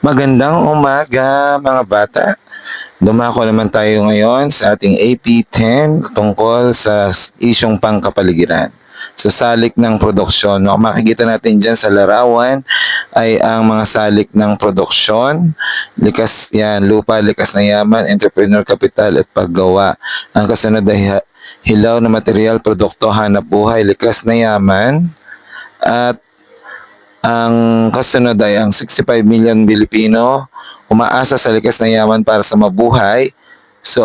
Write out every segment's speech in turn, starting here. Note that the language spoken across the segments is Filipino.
Magandang umaga mga bata. Dumako naman tayo ngayon sa ating AP10 tungkol sa isyong pangkapaligiran. So salik ng produksyon. Makikita natin dyan sa larawan ay ang mga salik ng produksyon. Likas yan, lupa, likas na yaman, entrepreneur capital at paggawa. Ang kasunod ay hilaw na material, produkto, hanap buhay, likas na yaman. At ang kasunod ay ang 65 million Pilipino umaasa sa likas na yaman para sa mabuhay. So,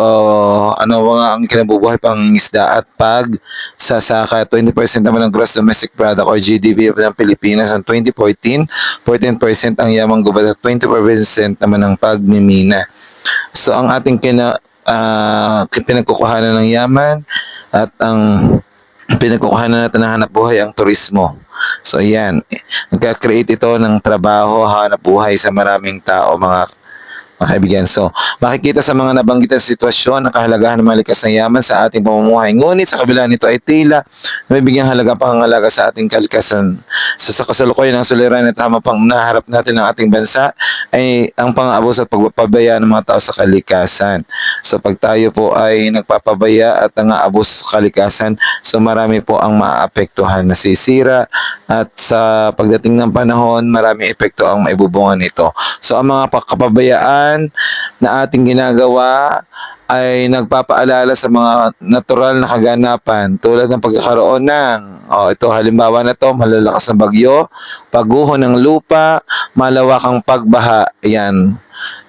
ano mga ang kinabubuhay pang isda at pagsasaka. 20% naman ng gross domestic product or GDP ng Pilipinas ang 2014, 14% ang yamang gubat at 24% naman ang pagmimina. So, ang ating pinagkukuhanan ng yaman at ang pinagkukuhanan natin ng hanap buhay ang turismo. So ayan, nagka-create ito ng trabaho, hanap buhay sa maraming tao, mga kaibigan. So, makikita sa mga nabanggit na sitwasyon ang kahalagahan ng mga likas na yaman sa ating pamumuhay. Ngunit sa kabila nito ay tila may bigyang halaga pangangalaga sa ating kalikasan. So, sa kasalukuyan ng suliranin at tama pang naharap natin ng ating bansa ay ang pang-aabos at pagpapabaya ng mga tao sa kalikasan. So, pag tayo po ay nagpapabaya at nang-aabos sa kalikasan, so marami po ang maapektuhan, nasisira at sa pagdating ng panahon, maraming epekto ang maibubungan nito. So, ang mga kapabayaan na ating ginagawa ay nagpapaalala sa mga natural na kaganapan tulad ng pagkakaroon ng ito halimbawa na to, malalakas na bagyo, pagguho ng lupa, malawakang pagbaha. Yan,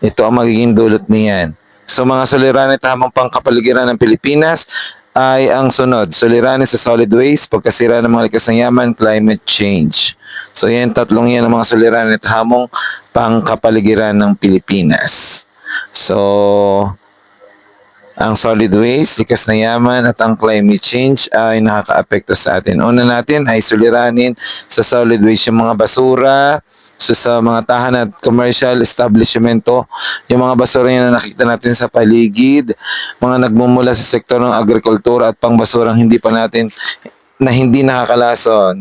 ito ang magiging dulot niyan. So mga suliranin at hamong pangkapaligiran ng Pilipinas ay ang sunod: suliranin sa solid waste, pagkasira ng mga likas na yaman, climate change. So yan, tatlong yan ang mga suliranin at hamong pangkapaligiran ng Pilipinas. So, ang solid waste, likas na yaman at ang climate change ay nakakaapekto sa atin. Una natin ay suliranin sa solid waste yung mga basura, sa mga tahanan at commercial establishmento, yung mga basura na nakita natin sa paligid, mga nagmumula sa sektor ng agrikultura at pangbasurang hindi nakakalason.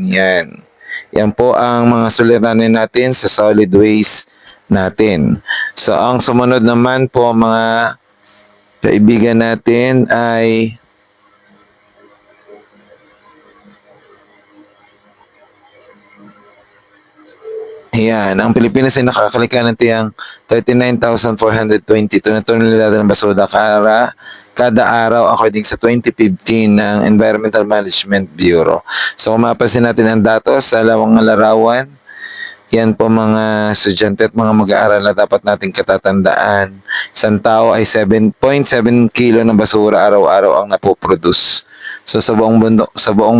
Yan po ang mga suliranin natin sa solid waste natin. So, ang sumunod naman po mga kaibigan natin ay ang Pilipinas ay nakakalika ng tiyang 39,422 na tonelada ng basura kada araw according sa 2015 ng Environmental Management Bureau. So kung mapapansin natin ang datos sa larawan, yan po mga estudyante at mga mag-aaral na dapat nating katatandaan. Isang tao ay 7.7 kilo ng basura araw-araw ang napoproduce. So sa buong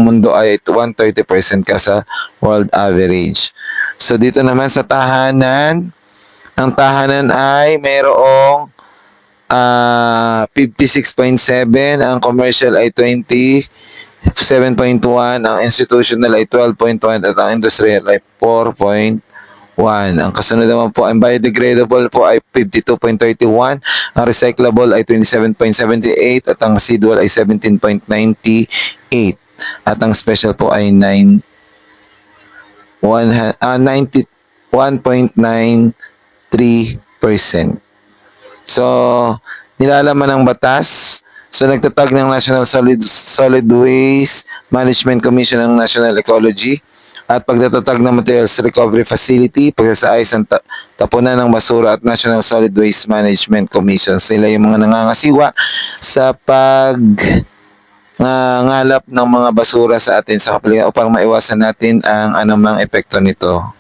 mundo ay 130% ka sa world average. So dito naman sa tahanan, ang tahanan ay mayroong 56.7, ang commercial ay 27.1, ang institutional ay 12.1 at ang industrial ay 4.1. Ang kasunod naman po, ang biodegradable po ay 52.31, ang recyclable ay 27.78 at ang residual ay 17.98 at ang special po ay 91.93%. So, nilalaman ng batas. So, nagtatag ng National Solid Waste Management Commission ng National Ecology at pagtatatag ng Materials Recovery Facility, pagsasaayos ng tapunan ng basura at National Solid Waste Management Commission. Sila yung mga nangangasiwa sa ngalap ng mga basura sa atin sa kapaligiran upang maiwasan natin ang anumang epekto nito.